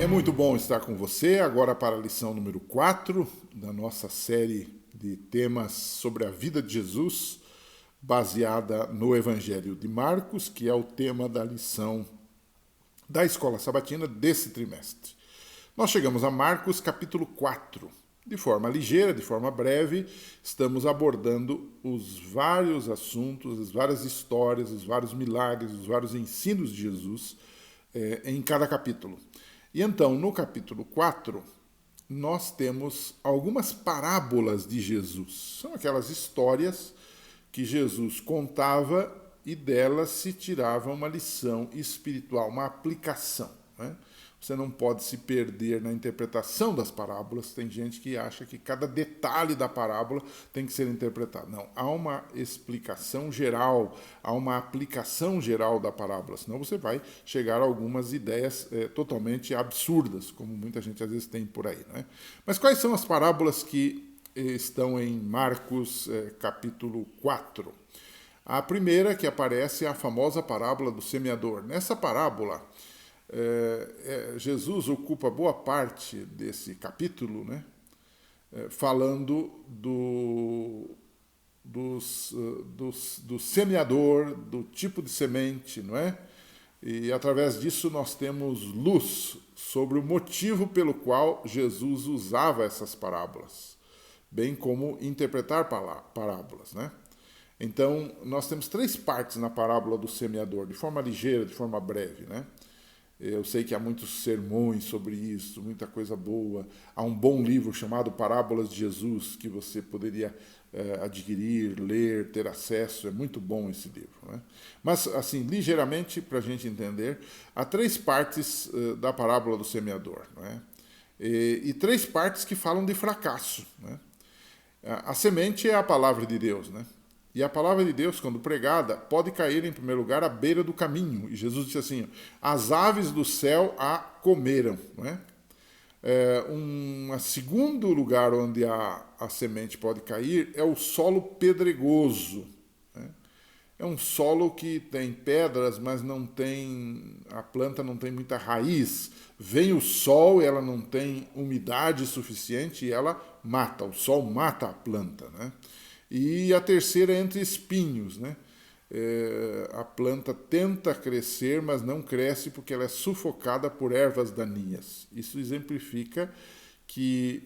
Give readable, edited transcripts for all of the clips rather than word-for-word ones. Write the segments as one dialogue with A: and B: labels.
A: É muito bom estar com você agora para a lição número 4 da nossa série de temas sobre a vida de Jesus, baseada no Evangelho de Marcos, que é o tema da lição da Escola Sabatina desse trimestre. Nós chegamos a Marcos capítulo 4. De forma ligeira, de forma breve, estamos abordando os vários assuntos, as várias histórias, os vários milagres, os vários ensinos de Jesus em cada capítulo. E então, no capítulo 4, nós temos algumas parábolas de Jesus. São aquelas histórias que Jesus contava e delas se tirava uma lição espiritual, uma aplicação, né? Você não pode se perder na interpretação das parábolas. Tem gente que acha que cada detalhe da parábola tem que ser interpretado. Não, há uma explicação geral, há uma aplicação geral da parábola, senão você vai chegar a algumas ideias totalmente absurdas, como muita gente às vezes tem por aí, né? Mas quais são as parábolas que estão em Marcos capítulo 4? A primeira que aparece é a famosa parábola do semeador. Nessa parábola, Jesus ocupa boa parte desse capítulo, né, falando do semeador, do tipo de semente, não é? E através disso nós temos luz sobre o motivo pelo qual Jesus usava essas parábolas, bem como interpretar parábolas, né? Então, nós temos 3 partes na parábola do semeador, de forma ligeira, de forma breve, né? Eu sei que há muitos sermões sobre isso, muita coisa boa. Há um bom livro chamado Parábolas de Jesus, que você poderia adquirir, ler, ter acesso. É muito bom esse livro, né? Mas, assim, ligeiramente, para a gente entender, há 3 partes da parábola do semeador, né? E 3 partes que falam de fracasso, né? A semente é a palavra de Deus, né? E a palavra de Deus, quando pregada, pode cair, em primeiro lugar, à beira do caminho. E Jesus disse assim, as aves do céu a comeram, não é? Um segundo lugar onde a semente pode cair é o solo pedregoso, né? É um solo que tem pedras, mas a planta não tem muita raiz. Vem o sol, ela não tem umidade suficiente e ela mata. O sol mata a planta, né? E a terceira é entre espinhos, né? A planta tenta crescer, mas não cresce porque ela é sufocada por ervas daninhas. Isso exemplifica que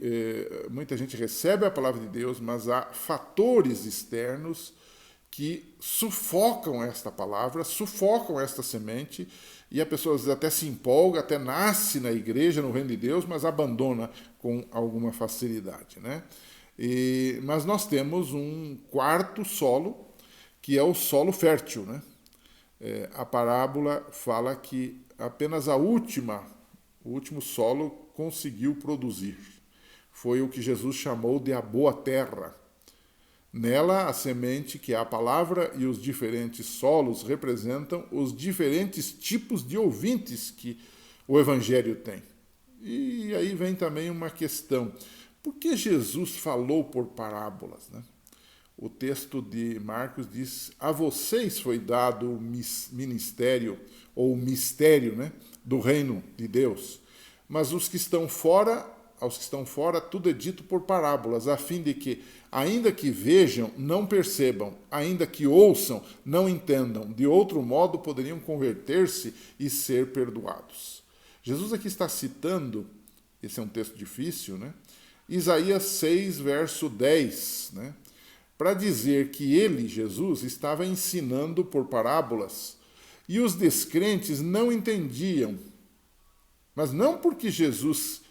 A: muita gente recebe a palavra de Deus, mas há fatores externos que sufocam esta palavra, sufocam esta semente, e a pessoa às vezes até se empolga, até nasce na igreja, no reino de Deus, mas abandona com alguma facilidade, né? Mas nós temos um quarto solo, que é o solo fértil, né? A parábola fala que apenas o último solo conseguiu produzir. Foi o que Jesus chamou de a boa terra. Nela, a semente, que é a palavra, e os diferentes solos representam os diferentes tipos de ouvintes que o Evangelho tem. E aí vem também uma questão. Por que Jesus falou por parábolas, né? O texto de Marcos diz, a vocês foi dado o ministério, ou o mistério, né, do reino de Deus. Mas aos que estão fora, tudo é dito por parábolas, a fim de que, ainda que vejam, não percebam, ainda que ouçam, não entendam. De outro modo, poderiam converter-se e ser perdoados. Jesus aqui está citando, esse é um texto difícil, né? Isaías 6, verso 10, né? Para dizer que ele, Jesus, estava ensinando por parábolas e os descrentes não entendiam. Mas não porque Jesus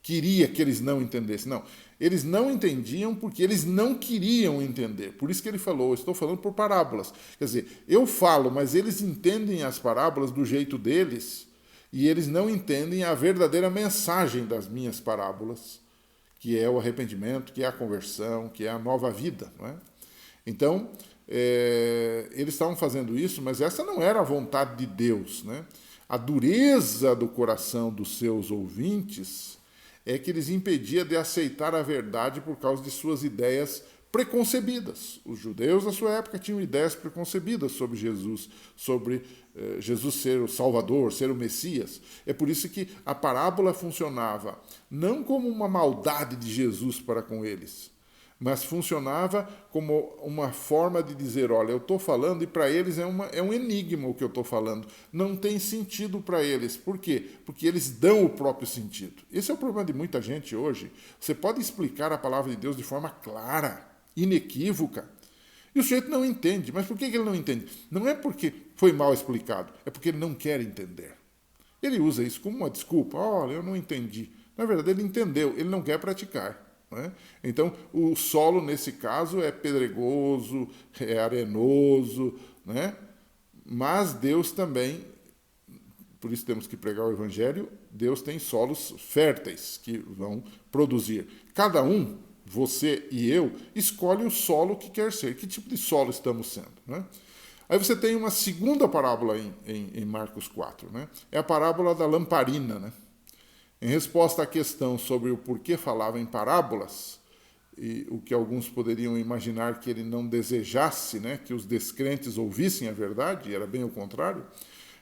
A: queria que eles não entendessem, não. Eles não entendiam porque eles não queriam entender. Por isso que ele falou, estou falando por parábolas. Quer dizer, eu falo, mas eles entendem as parábolas do jeito deles e eles não entendem a verdadeira mensagem das minhas parábolas, que é o arrependimento, que é a conversão, que é a nova vida, não é? Então, eles estavam fazendo isso, mas essa não era a vontade de Deus, né? A dureza do coração dos seus ouvintes é que lhes impedia de aceitar a verdade por causa de suas ideias preconcebidas. Os judeus da sua época tinham ideias preconcebidas sobre Jesus ser o Salvador, ser o Messias. É por isso que a parábola funcionava não como uma maldade de Jesus para com eles, mas funcionava como uma forma de dizer, olha, eu estou falando, e para eles é um enigma o que eu estou falando. Não tem sentido para eles. Por quê? Porque eles dão o próprio sentido. Esse é o problema de muita gente hoje. Você pode explicar a palavra de Deus de forma clara, inequívoca, e o sujeito não entende. Mas por que ele não entende? Não é porque foi mal explicado, é porque ele não quer entender. Ele usa isso como uma desculpa. Olha, eu não entendi. Na verdade, ele entendeu, ele não quer praticar. Né? Então, o solo, nesse caso, é pedregoso, é arenoso, né? Mas Deus também, por isso temos que pregar o Evangelho, Deus tem solos férteis que vão produzir. Cada um, você e eu, escolhe o solo que quer ser. Que tipo de solo estamos sendo? Né? Aí você tem uma segunda parábola em Marcos 4. Né? É a parábola da lamparina, né? Em resposta à questão sobre o porquê falava em parábolas, e o que alguns poderiam imaginar que ele não desejasse, né, que os descrentes ouvissem a verdade, e era bem o contrário,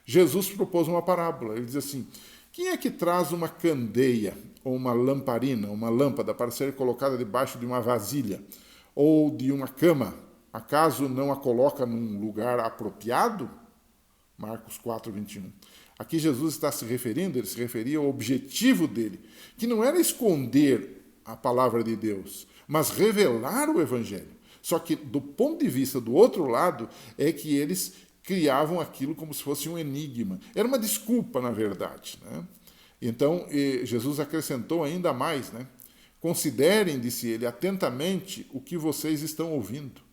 A: Jesus propôs uma parábola. Ele diz assim, quem é que traz uma candeia, ou uma lamparina, uma lâmpada, para ser colocada debaixo de uma vasilha, ou de uma cama, acaso não a coloca num lugar apropriado? Marcos 4, 21. Aqui Jesus está se referindo, ele se referia ao objetivo dele, que não era esconder a palavra de Deus, mas revelar o Evangelho. Só que, do ponto de vista do outro lado, é que eles criavam aquilo como se fosse um enigma. Era uma desculpa, na verdade. Né? Então, Jesus acrescentou ainda mais, né? Considerem, disse ele, atentamente o que vocês estão ouvindo.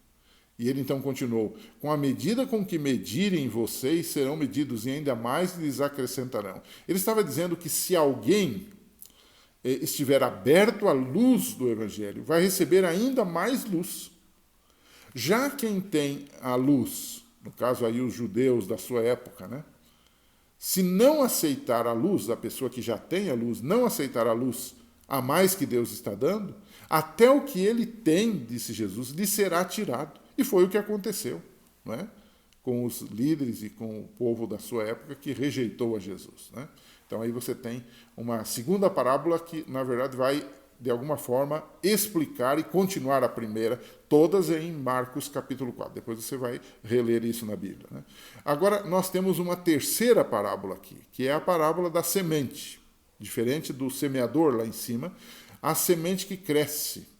A: E ele então continuou, com a medida com que medirem vocês, serão medidos e ainda mais lhes acrescentarão. Ele estava dizendo que se alguém estiver aberto à luz do Evangelho, vai receber ainda mais luz. Já quem tem a luz, no caso aí os judeus da sua época, né? Se não aceitar a luz, a pessoa que já tem a luz, não aceitar a luz a mais que Deus está dando, até o que ele tem, disse Jesus, lhe será tirado. E foi o que aconteceu, né? Com os líderes e com o povo da sua época que rejeitou a Jesus. Né? Então aí você tem uma segunda parábola que, na verdade, vai, de alguma forma, explicar e continuar a primeira, todas em Marcos capítulo 4. Depois você vai reler isso na Bíblia. Né? Agora, nós temos uma terceira parábola aqui, que é a parábola da semente. Diferente do semeador lá em cima, a semente que cresce.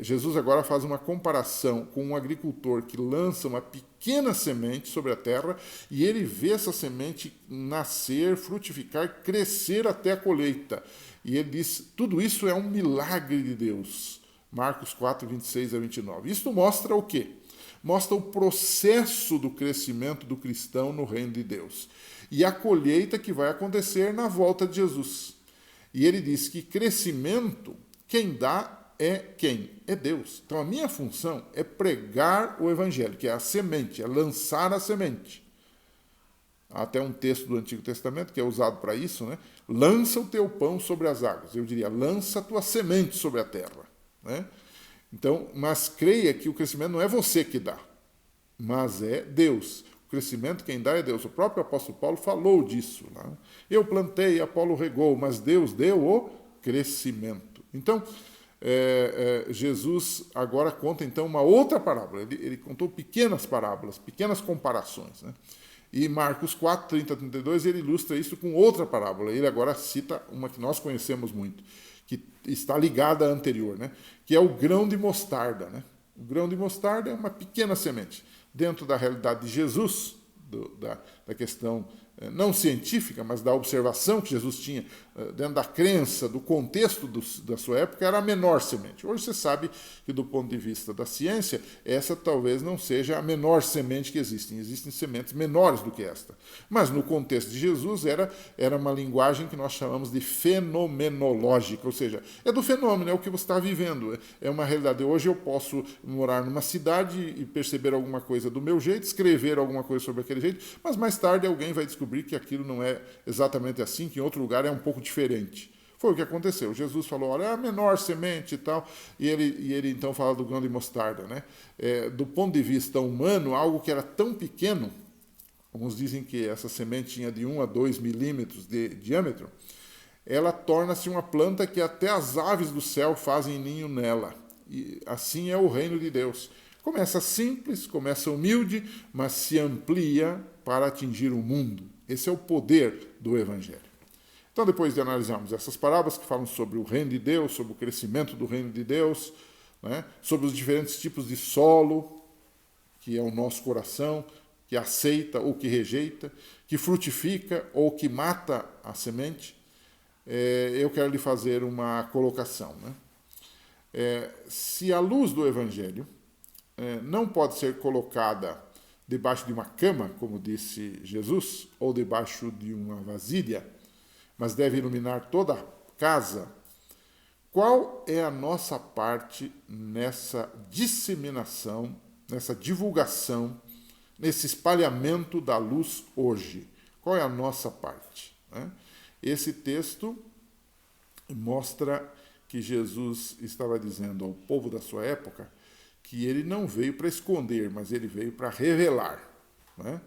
A: Jesus agora faz uma comparação com um agricultor que lança uma pequena semente sobre a terra e ele vê essa semente nascer, frutificar, crescer até a colheita. E ele diz, tudo isso é um milagre de Deus. Marcos 4, 26 a 29. Isso mostra o quê? Mostra o processo do crescimento do cristão no reino de Deus. E a colheita que vai acontecer na volta de Jesus. E ele diz que crescimento, quem dá é quem? É Deus. Então a minha função é pregar o Evangelho, que é a semente, é lançar a semente. Há até um texto do Antigo Testamento que é usado para isso, né? Lança o teu pão sobre as águas. Eu diria, lança a tua semente sobre a terra. Né? Então, mas creia que o crescimento não é você que dá, mas é Deus. O crescimento quem dá é Deus. O próprio apóstolo Paulo falou disso. Né? Eu plantei, Apolo regou, mas Deus deu o crescimento. Então, Jesus agora conta então uma outra parábola. Ele contou pequenas parábolas, pequenas comparações. Né? E Marcos 4, 30 a 32, ele ilustra isso com outra parábola. Ele agora cita uma que nós conhecemos muito, que está ligada à anterior, né? Que é o grão de mostarda. Né? O grão de mostarda é uma pequena semente. Dentro da realidade de Jesus, da questão não científica, mas da observação que Jesus tinha, dentro da crença, do contexto da sua época, era a menor semente. Hoje você sabe que, do ponto de vista da ciência, essa talvez não seja a menor semente que existe. Existem sementes menores do que esta. Mas, no contexto de Jesus, era uma linguagem que nós chamamos de fenomenológica, ou seja, é do fenômeno, é o que você está vivendo. É uma realidade. Hoje eu posso morar numa cidade e perceber alguma coisa do meu jeito, escrever alguma coisa sobre aquele jeito, mas mais tarde alguém vai descobrir que aquilo não é exatamente assim, que em outro lugar é um pouco diferente. Foi o que aconteceu. Jesus falou, olha, é a menor semente e tal, e ele então fala do grão de mostarda, né? Do ponto de vista humano, algo que era tão pequeno, alguns dizem que essa semente tinha de 1 a 2 milímetros de diâmetro, ela torna-se uma planta que até as aves do céu fazem ninho nela. E assim é o reino de Deus. Começa simples, começa humilde, mas se amplia para atingir o mundo. Esse é o poder do Evangelho. Então, depois de analisarmos essas parábolas que falam sobre o reino de Deus, sobre o crescimento do reino de Deus, né, sobre os diferentes tipos de solo, que é o nosso coração, que aceita ou que rejeita, que frutifica ou que mata a semente, eu quero lhe fazer uma colocação. Né? Se a luz do Evangelho não pode ser colocada debaixo de uma cama, como disse Jesus, ou debaixo de uma vasilha, mas deve iluminar toda a casa, qual é a nossa parte nessa disseminação, nessa divulgação, nesse espalhamento da luz hoje? Qual é a nossa parte? Né? Esse texto mostra que Jesus estava dizendo ao povo da sua época que ele não veio para esconder, mas ele veio para revelar. Né?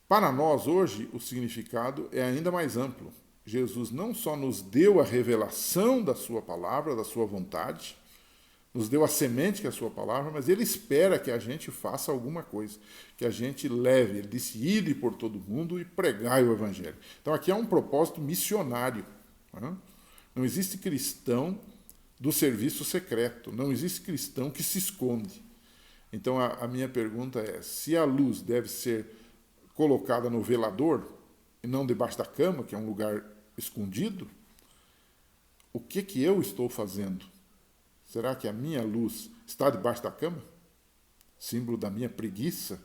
A: Para nós, hoje, o significado é ainda mais amplo. Jesus não só nos deu a revelação da sua palavra, da sua vontade, nos deu a semente que é a sua palavra, mas ele espera que a gente faça alguma coisa, que a gente leve. Ele disse, ide por todo mundo e pregai o evangelho. Então aqui há um propósito missionário. Né? Não existe cristão do serviço secreto, não existe cristão que se esconde. Então a minha pergunta é, se a luz deve ser colocada no velador e não debaixo da cama, que é um lugar escondido, o que eu estou fazendo? Será que a minha luz está debaixo da cama? Símbolo da minha preguiça?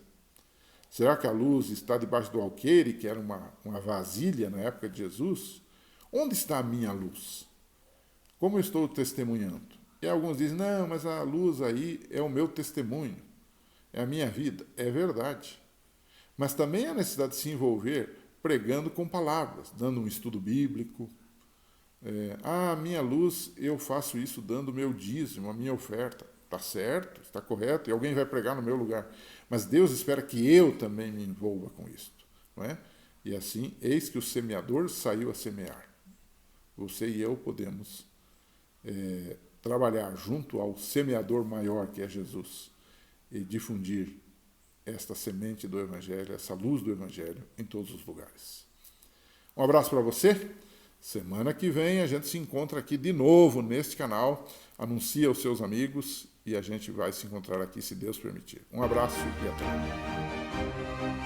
A: Será que a luz está debaixo do alqueire, que era uma vasilha na época de Jesus? Onde está a minha luz? Como eu estou testemunhando? E alguns dizem, não, mas a luz aí é o meu testemunho, é a minha vida. É verdade. Mas também há necessidade de se envolver pregando com palavras, dando um estudo bíblico. A minha luz, eu faço isso dando o meu dízimo, a minha oferta. Está certo, está correto, e alguém vai pregar no meu lugar. Mas Deus espera que eu também me envolva com isso. Não é? E assim, eis que o semeador saiu a semear. Você e eu podemos trabalhar junto ao semeador maior, que é Jesus, e difundir esta semente do Evangelho, essa luz do Evangelho em todos os lugares. Um abraço para você. Semana que vem a gente se encontra aqui de novo neste canal. Anuncia aos seus amigos e a gente vai se encontrar aqui se Deus permitir. Um abraço e até lá.